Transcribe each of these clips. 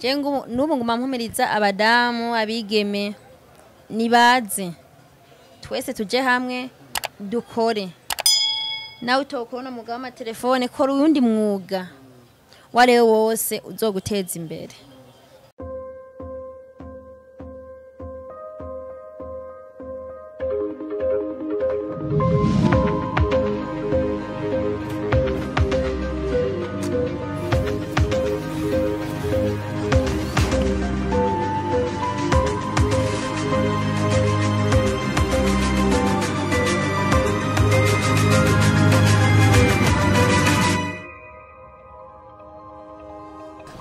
Jengu nubu nguma mpumiriza abadamu abigeme nibaze twese tuje hamwe dukore nawe utokona mugabo w'amatelefone kora uyundi mwuga ware wose uzoguteza imbere.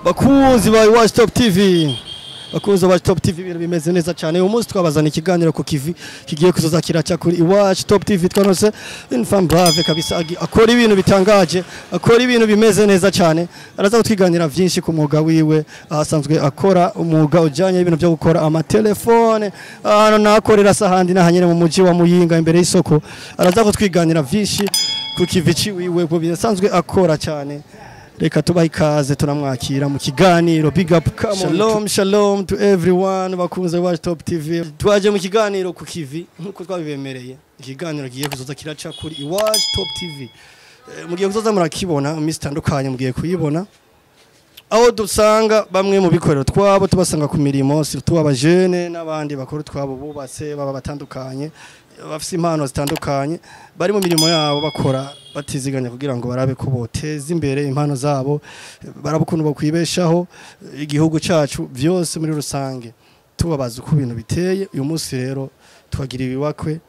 Bakunzi ba Watch Top TV, bakunzi ba Top TV ibintu bimeze neza cyane. Uyu munsi twabazana ikiganiro ku kivi kigiye kuzoza kiraca kuri Watch Top TV. Twanose une femme brave kabisa akora ibintu bitangaje, akora ibintu bimeze neza cyane. Araza kutwiganira vyinshi ku mwuga wiwe, asanzwe akora umwuga ujanye ibintu byo gukora amatelefone, nakorera sahandi nahanyere mu muji wa Muyinga imbere y'isoko. Araza kutwiganira vyinshi ku kivi ciwiwe bwo bisanzwe akora cyane. Reka tubaha ikaze tunamwakira mu kiganiro. Big up, shalom to everyone bakunze Watch Top TV. Twaje mu kiganiro ku kivi nkuko twabibemereye. Ikiganiro giye kuzoza kiraca kuri Watch Top TV. Mugiye kuzoza murakibona imisi tandukanye, mugiye kuyibona aho dusanga bamwe mu bikorero twabo tubasanga ku mirimo, surtout abajene n'abandi bakora twabo bubatse baba batandukanye, bafise impano zitandukanye, bari mu mirimo yabo bakora batiziganya kugira ngo barabe ko boteza imbere impano zabo, barabukuntu bakwibeshaho igihugu cyacu byose muri rusange. Tubabaza uko ibintu biteye. Uyu munsi rero twagira ibiwakwe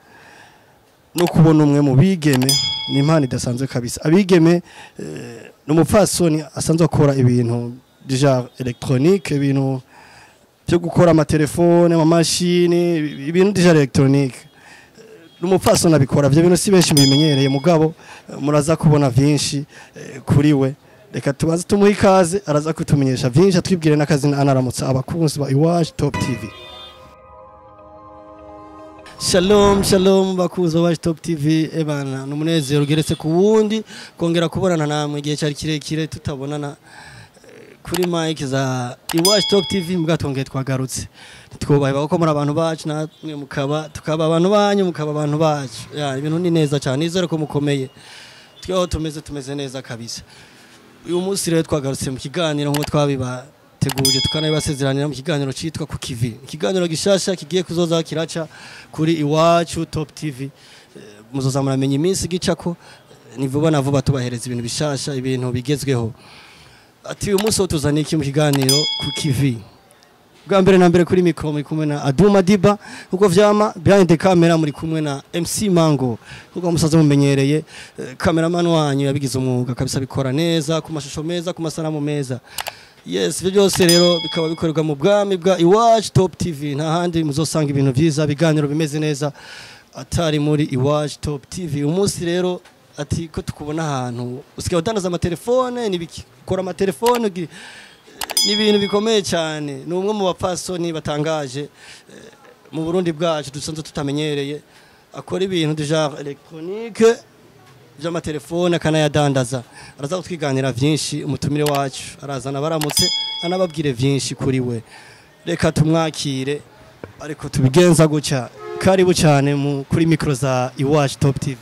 no kubona umwe mu bigeme, ni impano idasanzwe kabisa. Abigeme n'umupfasoni asanzwe akora ibintu déjà électronique, ibintu byo gukora amatelefone, amamashini, ibintu déjà électronique. N'umupfasoni abikora byo bintu si benshi mubimenyereye, mugabo muraza kubona vyinshi kuri we. Reka tubaze tumuha ikaze, araza kutumenyesha vyinshi, atwibwire n'akazina anaramutsa abakunzi ba Watch Top TV. Shalom bakunzi ba Watch Top TV. Ebana n'umunezero ugeretse ku wundi kongera kubonana namwe igihe cyari kirekire tutabonana kuri mic za Watch Top TV. Mugatongeye twagarutse, twobaye bako muri abantu bacu, namwe mukaba tukaba abantu banyu, mukaba abantu bacu. Ibintu ni neza cyane, izere ko mukomeye, twaho tumeze neza kabisa. Uyu munsi rero twagarutse mu kiganiro nko twabibateguje, tukanabibasezeranira mu kiganiro citwa ku kivi. Ikiganiro gishasha kigiye kuzoza kiraca kuri Watch Top TV. Muzoza muramenya iminsi gicako, ni vuba na vuba tubahereza ibintu bishasha, ibintu bigezweho. Ati uyu munsi tuzana iki mu kiganiro ku kivi? Bwa mbere na mbere kuri mikro muri kumwe na Aduma Diba, uko vyama behind the camera muri kumwe na MC Mango, uko musaza mumenyereye cameraman wanyu yabigize umwuga kabisa, bikora neza ku mashusho meza, ku masanamu meza. Yes, ibyo byose rero bikaba bikorerwa mu bwami bwa Watch Top TV. Nta handi muzosanga ibintu byiza, biganiro bimeze neza atari muri Watch Top TV. Umunsi rero ati ko tukubona ahantu usigaye udandaza amatelefone, nibikora amatelefone, ni ibintu bikomeye cyane. Ni umwe mu bapfasoni batangaje mu Burundi bwacu dusanzwe tutamenyereye, akora ibintu déjà électronique by'amatelefone akanayadandaza. Araza kutwiganira vyinshi, umutumire wacu arazana baramutse anababwire vyinshi kuri we. Reka tumwakire ariko tubigenza guca. Karibu cyane kuri mikro za Watch Top TV.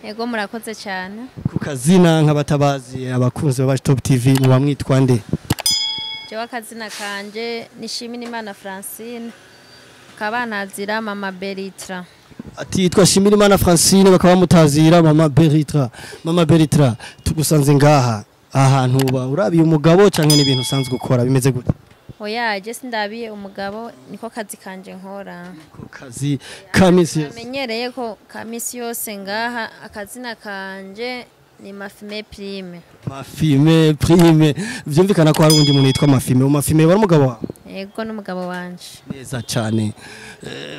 Ego murakoze cyane. Ku kazina nk'abatabazi abakunzi ba Watch Top TV ni bamwitwa nde? Je wakazina kanje Nishimirimana Francine, kabanazira Mama Beritra. Ati twashimirimana Francine, bakaba mutazira Mama Beritra. Mama Beritra, tugusanze ngaha ahantu uba urabiye umugabo canke n'ibintu usanzwe gukora bimeze gute? Oya, je sindabiye umugabo, niko kazi kanje nkora. Ko kazi kamisi yose. Menyereye ko kamisi yose ngaha. Akazina kanje ni MAFIME Prime. MAFIME Prime, vyumvikana ko hari undi muntu yitwa MAFIME. MAFIME bari umugabo wawe? Yego n'umugabo wanje. Neza cyane.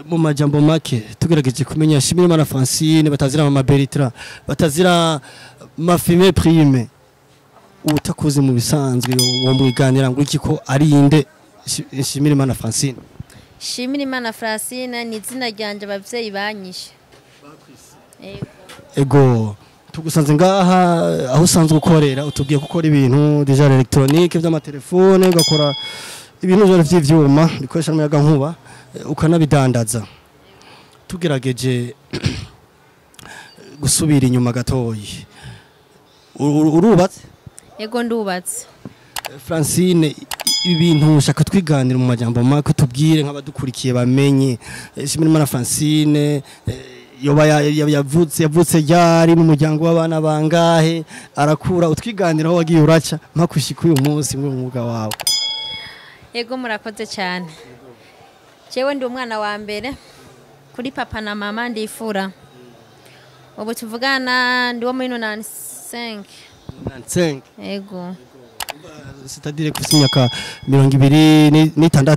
Mu majambo make tugerageje kumenya Shimirimana Francine, batazira Mama Beritra, batazira MAFIME Prime. Utakuze mu bisanzwe wo mwiganira ngo iki ko ari inde Shimirimana Francine? Shimirimana Francine ni izina ryanje abavyeyi banyishe. Ego tugusanze ngaha aho usanzwe ukorera, utubwiye gukora ibintu déjà électronique by'amatelefone, ugakora ibintu byose vy'ivyuma bikoresha umuyaga nkuba ukanabidandaza tugerageje gusubira inyuma gatoyi urubatse yego ndubatse Francine ibintu ushaka twiganira mu majambo make tubwire nk'abadukurikiye bamenye Shimira na Francine yoba yavutse ryari mu muryango w'abana bangahe arakura utwiganira aho wagiye uraca mpakushika uyu munsi mu mwuga wawe. Yego murakoze cyane. Jewe ndi umwana wa mbere kuri papa na mama ndifura. Ubu tuvugana ndi wo muri 95. 95. Yego. C'est-à-dire que imyaka 26.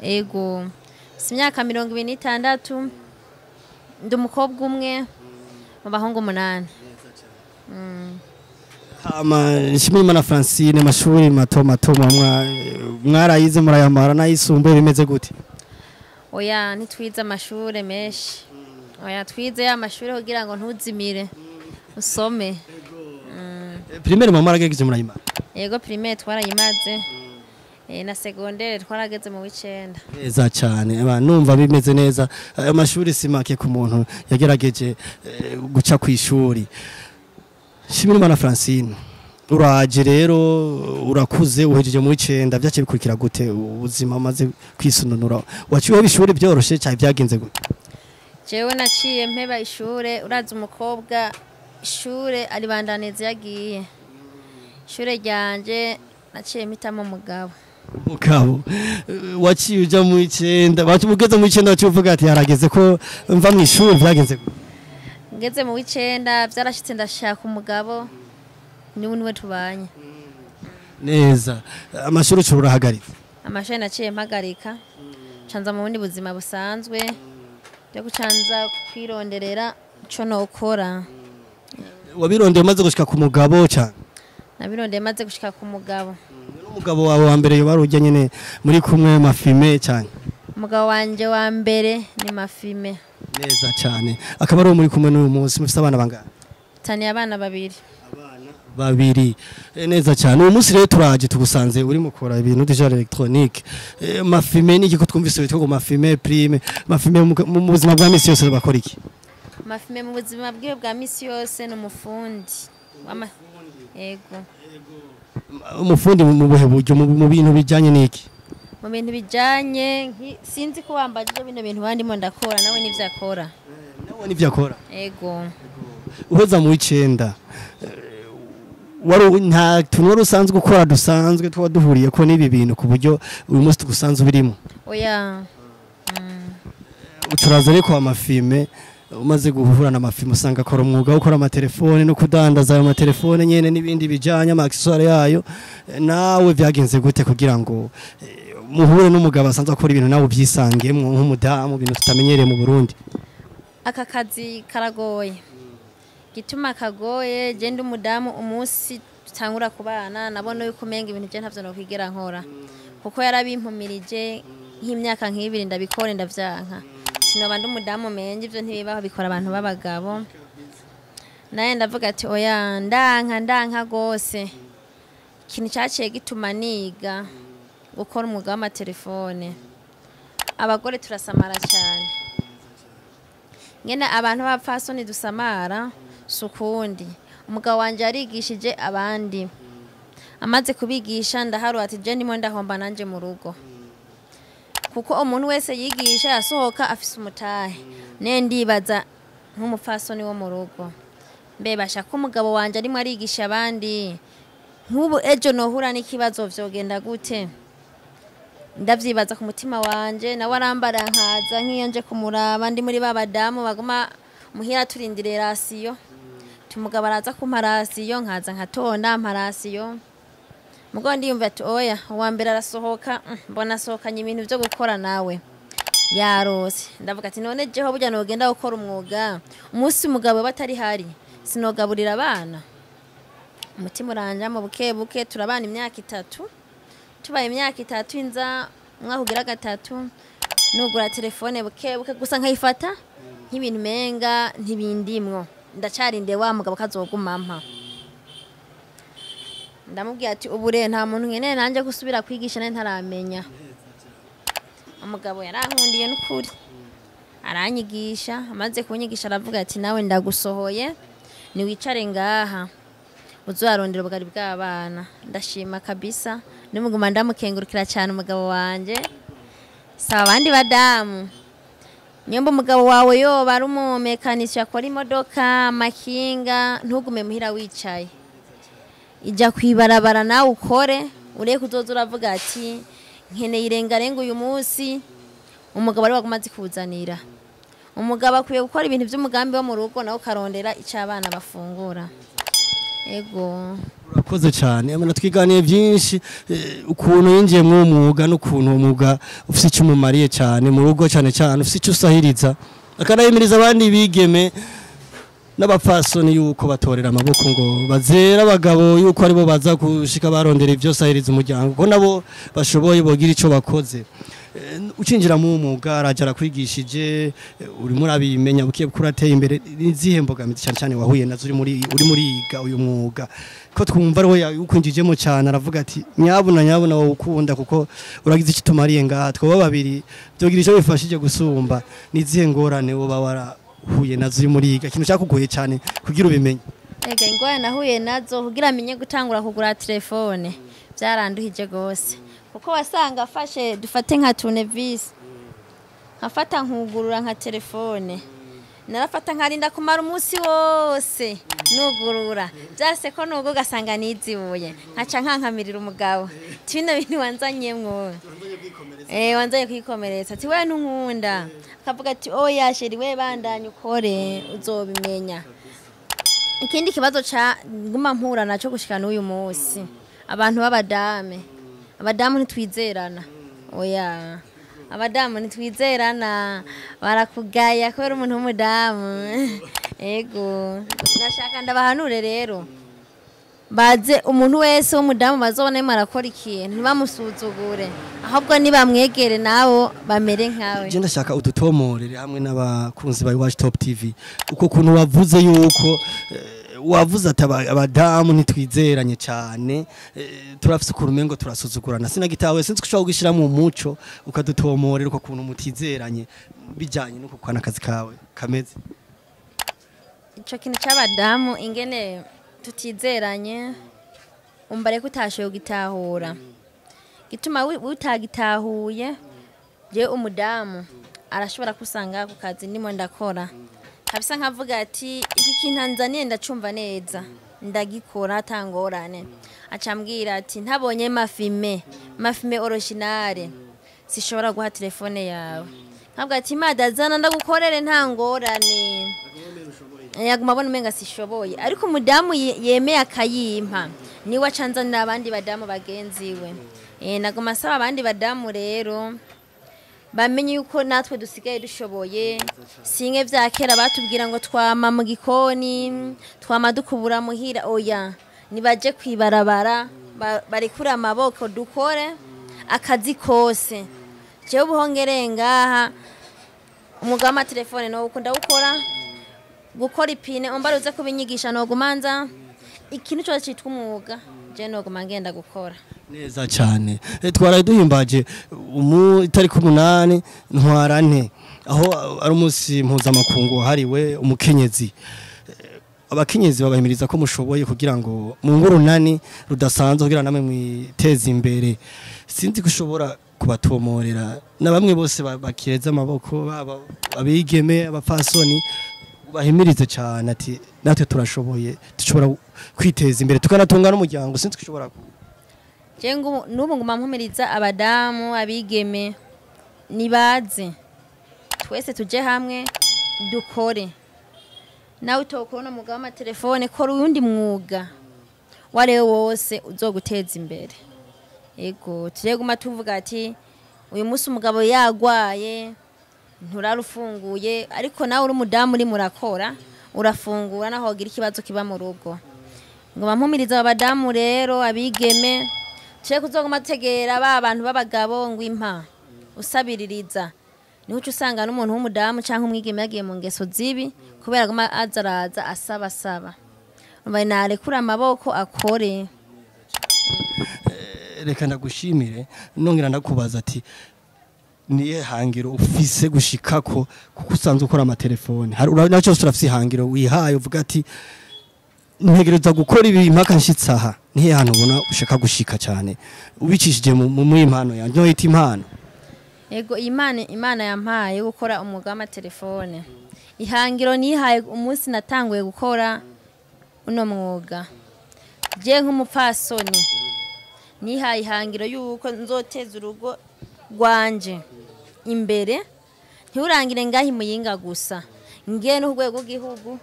Yego. Imyaka 26. Ndi umukobwa umwe mu bahungu 8. Shimira na Francine amashuri mato mwarayize murayamara nayisumbuye bimeze gute? Oya ntitwize amashuri menshi. Oya twize ya mashuri kugira ngo ntuzimire usome. Primaire mama aragejeje murayimara? Yego primaire twarayimaze. Na secondaire twarageze mu w'icenda. Neza cyane numva bimeze neza amashuri simake ku muntu yagerageje guca ku ishuri. Shimira na Francine uraje rero urakuze uhejeje mu w'icenda byace bikurikira gute ubuzima maze kwisununura waciwe bishuri byoroshe cyane byagenze gute? Jewe naciye mpeba ishure uraza umukobwa ishure aribandaniza yagiye ishure ryanje naciye mpitamo umugabo waciye uja mu w'icenda mugeze mu w'icenda waciye uvuga ati harageze ko mva mu ishuri byagenze gute? Ngeze mu w'icenda byarashitse ndashaka umugabo niwe tubanye. Neza amashuri urahagaritse? Amashuri naciye mpagarika canza mu bundi buzima busanzwe byo gucanza kwironderera ico nokora. Wabirondeye maze gushika ku mugabo cyane? Nabirondeye maze gushika ku mugabo. Umugabo wawe wa mbere yobarujya nyene muri kumwe MAFIME cyane? Umugabo wanje wa mbere ni MAFIME. Neza cyane akaba ari muri kumwe n'uyu munsi mufite abana bangana? Tani abana babiri. Babiri neza cyane uyu munsi rero turaje tugusanze uri mukora ibintu digital electronique MAFIME ni giko twumvise bitwa ngo MAFIME Prime MAFIME mu buzima bwa misi yose bakora iki? MAFIME mu buzima bwe bwa misi yose no mufundi yego umufundi mu buhe buryo mu bintu bijanye niki? Mu bintu bijanye sinzi ko wambaje bino bintu bandimo ndakora nawe nivyo akora. Nawe nivyo akora? Yego. Uheza mu w'icenda wari nta tuntu rusanzwe gukora dusanzwe twa duhuriye ko nibi bintu ku buryo uyu munsi tugusanzwe birimo? Oya. Turaza reko MAFIME umaze guhura na MAFIME usanga akora umwuga wo gukora amatelefone no kudandaza ayo matelefone nyene n'ibindi bijanye amaccessoire yayo nawe byagenze gute kugira ngo muhure n'umugabo asanzwe akora ibintu nawe byisangemwe nk'umudamu ibintu tutamenyereye mu Burundi? Aka kazi karagoye. Gituma kagoye je ndi umudamu umunsi tangura kubana nabona yuko menga ibintu je ntavyo no kwigera nkora kuko yarabimpumirije nk'imyaka nk'ibiri ndabikora ndavyanka sinoba ndi umudamu menje ivyo ntibibaho bikora abantu b'abagabo naye ndavuga ati oya ndanka gose ikintu cyaciye gituma niga gukora umwuga w'amatelefone. Abagore turasamara cyane ngene abantu b'abapfasoni dusamara sukundi umugabo wanje yarigishije abandi amaze kubigisha ndaharu ati je ndimo ndahomba nanje mu rugo kuko umuntu wese yigisha yasohoka afise umutahe ne ndibaza nk'umupfasoni wo mu rugo mbebasha ko umugabo wanje arimo arigisha abandi nk'ubu ejo nohura n'ikibazo vyogenda gute? Ndavyibaza ku mutima wanje nawe arambara nkaza nk'iyo nje kumuraba ndi muri babadamu baguma muhira turindire rasiyo umugabo araza kumpa rasiyo nkaza nkatonda amparasiyo mugo ndiyumva ati oya uwa mbere arasohoka mbona asohokanye ibintu byo gukora nawe yarose ndavuga ati none jeho burya nogenda gukora umwuga umunsi umugabo batari hari sinogaburira abana. Umutima uranja mu buke turabana imyaka 3 tubaye imyaka 3 inza umwaka ugira 3 nugura telefone buke gusa nkayifata nk'ibintu menga ntibindimwo ndacarinde wa mugabo kazogumampa ndamubwiye ati ubure nta muntu nkeneye nanjye gusubira kwigisha nari ntaramenya. Umugabo yarankundiye n'ukuri aranyigisha, amaze kunyigisha aravuga ati nawe ndagusohoye niwicare ngaha uzarondera ubugari bw'abana. Ndashima kabisa nimuguma ndamukengurukira cyane umugabo wanje. Saba abandi badamu, nyomba umugabo wawe yoba ari umumekanisha akora imodoka makinga, ntugume muhira wicaye, ijya kwibarabara nawe ukore, ureke uzoza uravuga ati nkeneye irengarenga uyu munsi. Umugabo ari wagumaze kuzanira, umugabo akwiye gukora ibintu by'umugambi wo mu rugo nawe ukarondera icyo abana bafungura. Ego urakoze cyane. Amana twiganiye byinshi ukuntu yinjiye mu mwuga n'ukuntu umwuga ufite icyo umumariye cyane mu rugo, cyane cyane ufite icyo usahiriza, akanahimiriza abandi bigeme n'abapfasoni yuko batorera amaboko ngo bazera abagabo yuko aribo baza gushika barondera ibyo sahiriza umuryango, ko nabo bashoboye bogira icyo bakoze. Ucinjira mu mwuga arajara kwigishije, urimo urabimenya bukiye kurateye imbere, nizihe mbogamizi cyane cyane wahuye nazo uri muri uyu mwuga, ko twumva ariho ukwinjijemo cyane aravuga ati nyabuna wowe ukunda kuko uragize icyo tumariye ngaha twaba babiri byogira icyo bifashije gusumba. Nizihe ngorane woba warahuye nazo uri muri iga, ikintu cyakugoye cyane kugira ubimenye? Ega ingorane nahuye nazo kugira amenye gutangura kugura telefone byaranduhije gose, kuko wasanga afashe dufate nka turnevis nkafata nkugurura nka telefone, narafata nkarinda kumara umunsi wose nugurura, byase ko nugo gasanga nizibuye nkaca nkankamirira umugabo tino bintu wanzanyemwo wanzaye kwikomeretsa ati we ntunkunda, akavuga ati oya sheri we bandanye ukore uzobimenya. Ikindi kibazo ca nguma mpura naco gushika n'uyu munsi, abantu abadamu ntitwizerana. Oya abadamu ntitwizerana, barakugaya kubera umuntu w'umudamu. Ego nashaka ndabahanure rero baze umuntu wese w'umudamu bazobona arakora ikintu ntibamusuzugure, ahubwo nibamwegere nabo bamere nkawe. Je ndashaka udutomorere hamwe n'abakunzi ba Watch Top TV uko kuntu wavuze yuko wavuze ati abadamu ntitwizeranye cyane, turafise kurumengo turasuzugurana. Sinagitawe sinzi ko ushobora kugishira mu muco ukadutomorera uko kuntu mutizeranye bijanye no kukwana akazi kawe kameze. Ico kintu cy'abadamu ingene tutizeranye umbare kutashoye gitahura, gituma utagitahuye je umudamu arashobora kusanga ku kazi ndimo ndakora kabisa nkavuga ati iki kintu nzaniye ndacumva neza ndagikora tangorane, acambwira ati ntabonye MAFIME originale sishobora guha telefone yawe, nkavuga ati madazana ndagukorere ntangorane, yaguma abona umenga sishoboye, ariko umudamu yemeye akayimpa niwe acanzanira abandi badamu bagenziwe. Naguma saba abandi badamu rero bamenye yuko natwe dusigaye dushoboye, singe vya kera batubwira ngo twama mu gikoni twama dukubura muhira. Oya nibaje kwibarabara barekura amaboko dukore akazi kose. Je ubuhongere ngaha umugabo ama telefone no ukunda gukora ipine umbaruze kubinyigisha no gumanza ikintu cyo cyitwa umwuga je no gumangenda gukora neza cyane. Twaraye duhimbaje itariki 8 ntwarante aho ari umunsi mpuzamakungu hariwe umukenyezi. Abakenyezi babahimiriza ko mushoboye kugira ngo mu ngurunani rudasanzwe kugira namwe mwiteze imbere. Sinzi gushobora kubatomorera na bamwe bose bakireza amaboko abigeme abapfasoni bahimirize cyane ati natwe turashoboye dushobora kwiteza imbere tukanatunga n'umuryango. Sinzi gushobora jengu nubu nguma mpumiriza abadamu abigeme nibaze twese tuje hamwe dukore. Nawe utokona mugabo ama telefone kora uyundi mwuga wale wose uzoguteza imbere. Ego tuyeguma tuvuga ati uyu munsi umugabo yagwaye nturarufunguye, ariko nawe uri umudamu uri murakora urafungura naho gira ikibazo kiba mu rugo. Ngoma mpumiriza abadamu rero abigeme cye kuzoguma tegera abantu b'abagabo ngo impa usabiririza, niho usanga n'umuntu w'umudamu cyangwa umwigeme yagiye mu ngeso zibi kubera guma azaraza asaba. Umva narekura amaboko akore. reka ndagushimire nongera ndakubaza ati niye hangiro ufise gushikako kuko usanzwe ukora amatelefone hari naco urafise hangiro wihaye uvuga ati ntegereza gukora ibi impaka nshitsaha nihe hano ubona ushaka gushika cyane ubicishije mu impano yanjye no yita impano ego imana yampaye gukora umwuga w'amatelefone ihangiro nihaye umunsi natanguye gukora uno mwuga je nk'umupfasoni nihaye ihangiro yuko nzoteza urugo rwanje imbere ntiurangire ngahi muyinga gusa ngiye no rwego rw'igihugu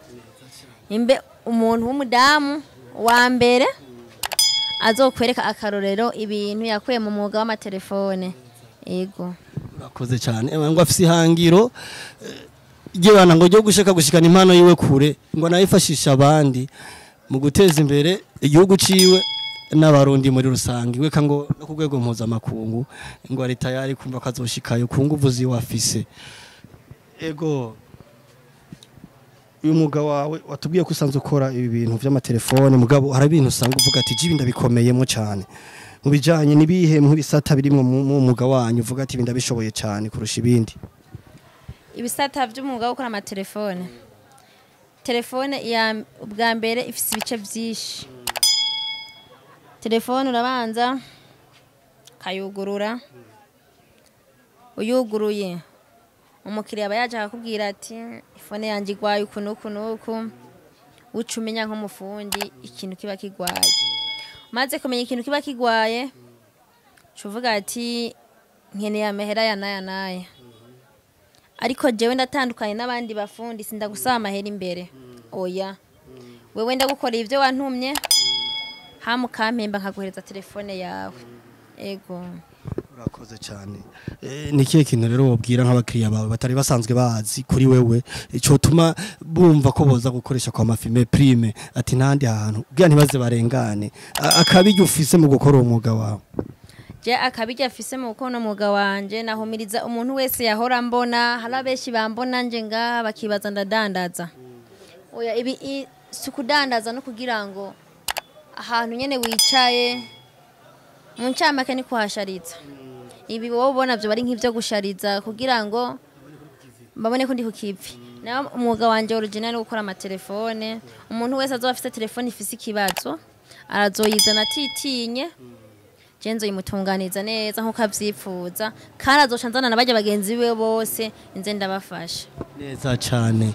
imbe umuntu w'umudamu wa mbere azokwereka akarorero ibintu yakuye mu mwuga w'amatelefone ego urakoze cyane ngo afise ihangiro igibana ngo ryo gushaka gushikana impano yiwe kure ngo nayifashisha abandi mu guteza imbere igihugu ciwe n'abarundi muri rusange weka ngo no ku rwego mpuzamakungu ngo ari tayari kumva ko azoshikayo ku nguvu ziwe afise ego uyu mwuga wawe watubwiye ko usanzwe ukora ibi bintu vy'amatelefone mugabo hari ibintu usanga uvuga ati jibi ndabikomeyemo cyane mu bijanye nibihe mu bisata birimwe mu mwuga wanyu uvuga ati ndabishoboye cyane kurusha ibindi ibisata by'umwuga wo gukora amatelefone telefone ya ubwa mbere ifise ibice byinshi telefone urabanza kayugurura uyuguruye umukiriya aba yaje akakubwira ati ifone yanjye igwaye uku n'uku n'uku uca umenya nk'umufundi ikintu kiba kigwaye umaze kumenya ikintu kiba kigwaye uca uvuga ati nkeneye amahera ya naya naya ariko jewe ndatandukanye n'abandi bafundi sindagusaba amahera imbere oya wewe ndagukorera ibyo wantumye hamu kampemba nkaguhereza telefone yawe ego urakoze cyane ni kihe kintu rero wobwira nk'abakiriya bawe batari basanzwe bazi kuri wewe ico tuma bumva ko boza gukoresha kwa MAFIME Prime ati ntandi ahantu bwa ntibaze barengane akabijya ufise mu gukora umwuga wawe je akabijya afise mu gukora umwuga wanje nahumiriza umuntu wese yahora mbona harabeshi bambona nje ngaha bakibaza ndadandaza oya ibi sukudandaza no kugira ngo ahantu nyene wicaye mu ncamake ni kuhashariza ibi wowe ubona byo bari nk'ivyo gushariza kugira ngo babone ko ndi kukivi naho umwuga wanje original wo gukora amatelefone umuntu wese azoba afite telefone ifise ikibazo arazoyizana atitinye jenzo imutunganiza neza nkuko avyipfuza kandi azoca nzana nabajya bagenzi biwe bose inze ndabafasha neza cyane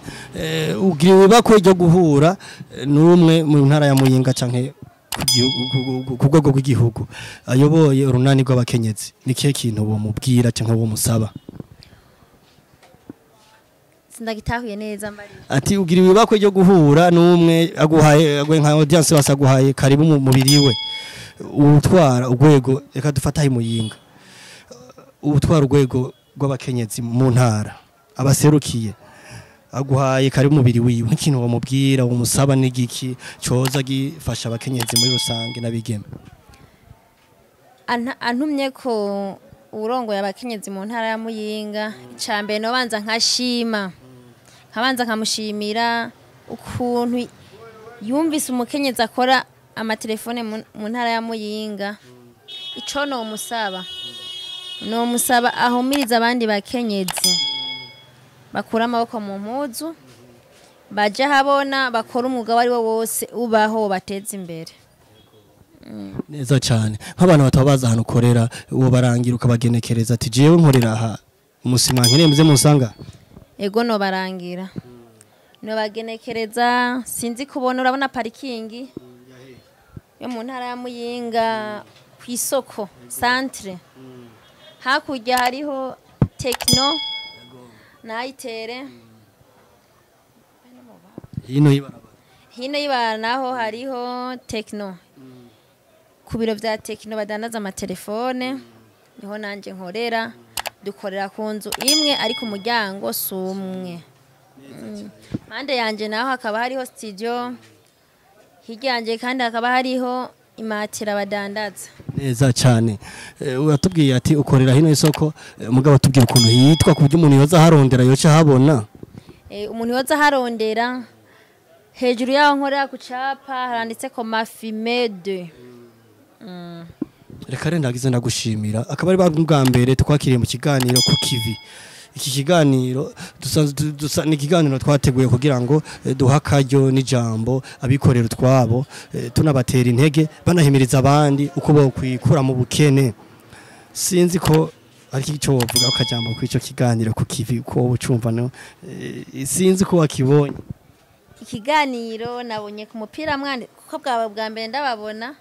ubwiwe bakweje guhura n'umwe mu ntara ya Muyinga canke ku rwego rw'igihugu ayoboye urunani rw'abakenyezi ni kihe kintu bo mubwira cyangwa bo musaba sindagitahuye neza mbari ati ugira ibibakwe ryo guhura n'umwe aguhaye nka audience basaguhaye karibu mu mubiri we utwara urwego reka dufata hi Muyinga utwara urwego rw'abakenyezi mu ntara abaserukiye aguhaye kari mubiri wiwe nk'ikintu bamubwira umusaba n'igiki coza gifasha abakenyezi muri rusange n'abigeme antumye ko urongoye abakenyezi mu ntara ya Muyinga icambere no banza nkashima nkabanza nkamushimira ukuntu yumvise umukenyezi akora amatelefone mu ntara ya Muyinga ico no musaba ahumiriza abandi bakenyezi bakura amaboko mu mpuzu baje habona bakora umwuga wari wo wose ubaho bateza imbere neza cyane nk'abantu batabaza hano ukorera uwo barangira ukabagenekereza ati jewe nkorera aha umusima nkeneye musanga ego no barangira no bagenekereza sinzi kubona urabona parikingi yo mu ntara ya Muyinga ku isoko centre hakurya hariho Tekno nayitere hino yibara naho hariho Tekno ku biro vya Tekno badandaza amatelefone niho nanje nkorera dukorera ku nzu imwe ariko umuryango sumwe mande yanje naho hakaba hariho studio hirya yanje kandi hakaba hariho imatira badandaza neza cyane uratubwiye ati ukorera hino isoko mugabo tubwiye ukuntu yitwa ku buryo umuntu yoza harondera yoca habona umuntu yoza harondera hejuru yaho nkorera ku capa haranditse ko MAFIME 2 reka renda ndagize ndagushimira akaba ari bwa mbere twakiriye mu kiganiro ku kivi iki kiganiro dusa n'ikiganiro twateguye kugira ngo duha akaryo n'ijambo abikorera utwabo tunabatera intege banahimiriza abandi uko bokwikura mu bukene sinzi ko ariko icyo wovuga ukajambo ku ico kiganiro ku kivi ko ucumva no sinzi ko wakibonye ikiganiro nabonye ku mupira mwandi kuko bwa mbere ndababona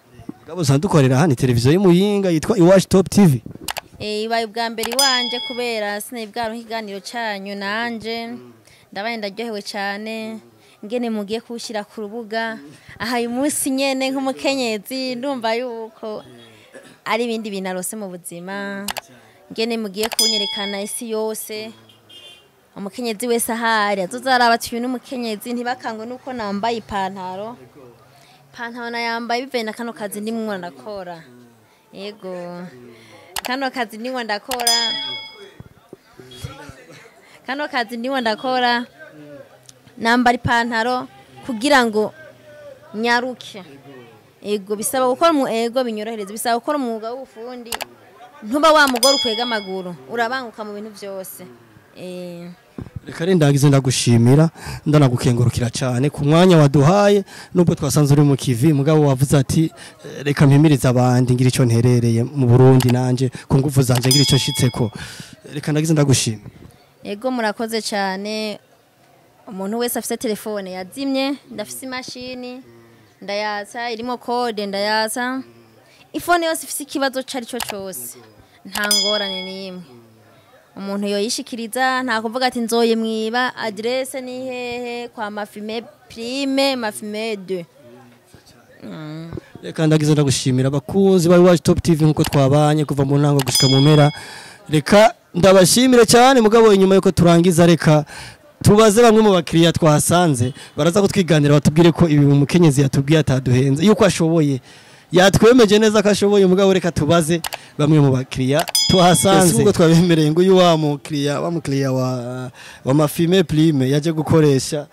gabo sandukorera hano televiziyo y'Imuyinga yitwa Iwacu Top TV ibaye bwa mbere iwanje kubera sinibwaro ikiganiro cyanyu nanje ndabaye ndaryohewe cyane ngene mugiye kushira ku rubuga aha uyu munsi nyene nk'umukenyezi ndumva yuko ari ibindi binarose mu buzima ngene mugiye kunyerekana isi yose umukenyezi wese ahari azozaraba tuyu n'umukenyezi ntibakangwe nuko nambaye ipantaro na yambaye bivuye na kano kazi ndimwe ndakora yego kano kazi ndimwe ndakora nambara ipantaro kugira ngo nyaruke yego bisaba gukora mu ego binyorohereza bisaba gukora umwuga w'ubufundi ntuba wa mugore ukwega amaguru urabanguka mu bintu byose reka ndagize ndagushimira ndanagukengurukira cyane ku mwanya waduhaye nubwo twasanze uri mu kivi mugabo wavuze ati reka mpimiriza abandi ngira icyo nterereye mu Burundi nanje ku ngufu zanje ngira icyo shitseko reka ndagize ndagushimira yego murakoze cyane umuntu wese afite telefone yazimye ndafise imashini ndayatsa irimo code ndayatsa ifone yose ifise ikibazo cari cyo cyose nta ngorane n'imwe umuntu yoyishikiriza nta kuvuga ati nzoye mwiba adresse ni hehe kwa MAFIME Prime MAFIME 2 reka ndagize ndagushimira abakunzi ba Iwacu Top TV nkuko twabanye kuva mu ntango gushika mu mpera reka ndabashimire cyane mugabo inyuma yuko turangiza reka tubaze bamwe mu bakiriya twahasanze baraza kutwiganira batubwire ko ibi umukenyezi yatubwiye ataduhenze yuko ashoboye yatwemeje neza ko ashoboye mugabo reka tubaze bamwe mu bakiriya tuhasanze ubwo twabemereye ngo uyu wa mukiriya wa MAFIME Prime yaje gukoresha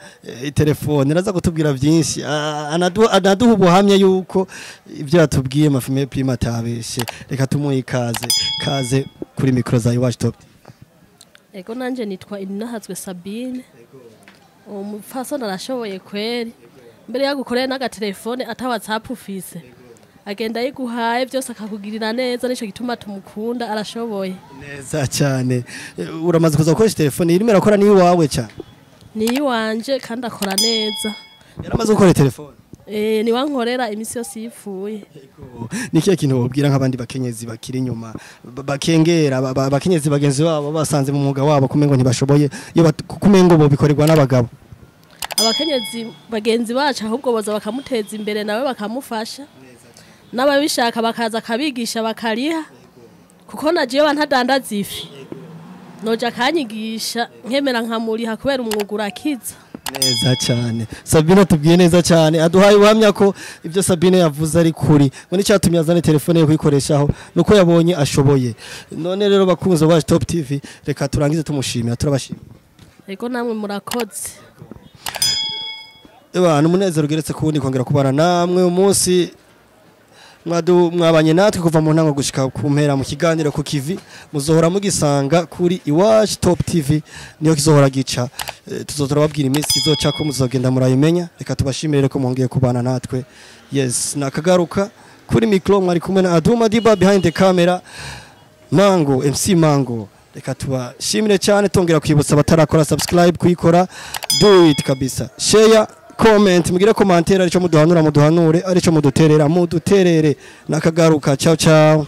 telefone raza kutubwira byinshi anaduha ubuhamya yuko ibyo yatubwiye MAFIME Prime atabeshe reka tumuhe kaze kuri micro za Iwacu Top. Ego nanje nitwa Inahazwe Sabine umufasoni arashoboye kweri mbere yagukoreye n'agatelefone ata WhatsApp ufise agenda yiguhaye byose akakugirira neza nico gituma tumukunda arashoboye neza cyane uramaze kuza gukoresha telefone irimo irakora ni wawe cyane ni wanje kandi akora neza yaramaze gukora telefone ni wankorera imisi yose yifuye nikiye kintu wobwira nk'abandi bakenyezi bakiri inyuma bakengera bakenyezi bagenzi babo basanze mu mwuga wabo kumengo ntibashoboye yo kumengo bo bikorerwa n'abagabo abakenyezi bagenzi bacu ahubwo boza bakamuteza imbere nawe bakamufasha n'ababishaka bakaza kabigisha bakariha kuko nagiye bantadandaza ifi noja kanyigisha nkemera nkamuriha kubera umwuga urakiza neza cyane Sabine tubwiye neza cyane aduhaye ubuhamya ko ibyo Sabine yavuze ari kuri ngo nicyatumye azane telefone yo kuyikoreshaho nuko yabonye ashoboye none rero bakunze Iwacu Top TV reka turangize tumushimira turabashimira ego namwe murakoze umunezero ugeretse kuwundi kongera kubana namwe umunsi mwabanye natwe kuva mu ntango gushika ku mpera mu kiganiro ku kivi muzohora mugisanga kuri Iwacu Top TV niyo kizohora gica tuzotora babwira iminsi kizoca ko muzogenda murayimenya reka tubashimire ko mwongeye kubana natwe yes nakagaruka kuri micro mwari kumwe na Aduma Diba behind the camera Mango MC Mango reka tubashimire cyane tongera kwibutsa batarakora subscribe kuyikora do it kabisa share comment mugire commentaire arico muduhanura muduhanure arico muduterera muduterere nakagaruka ciao ciao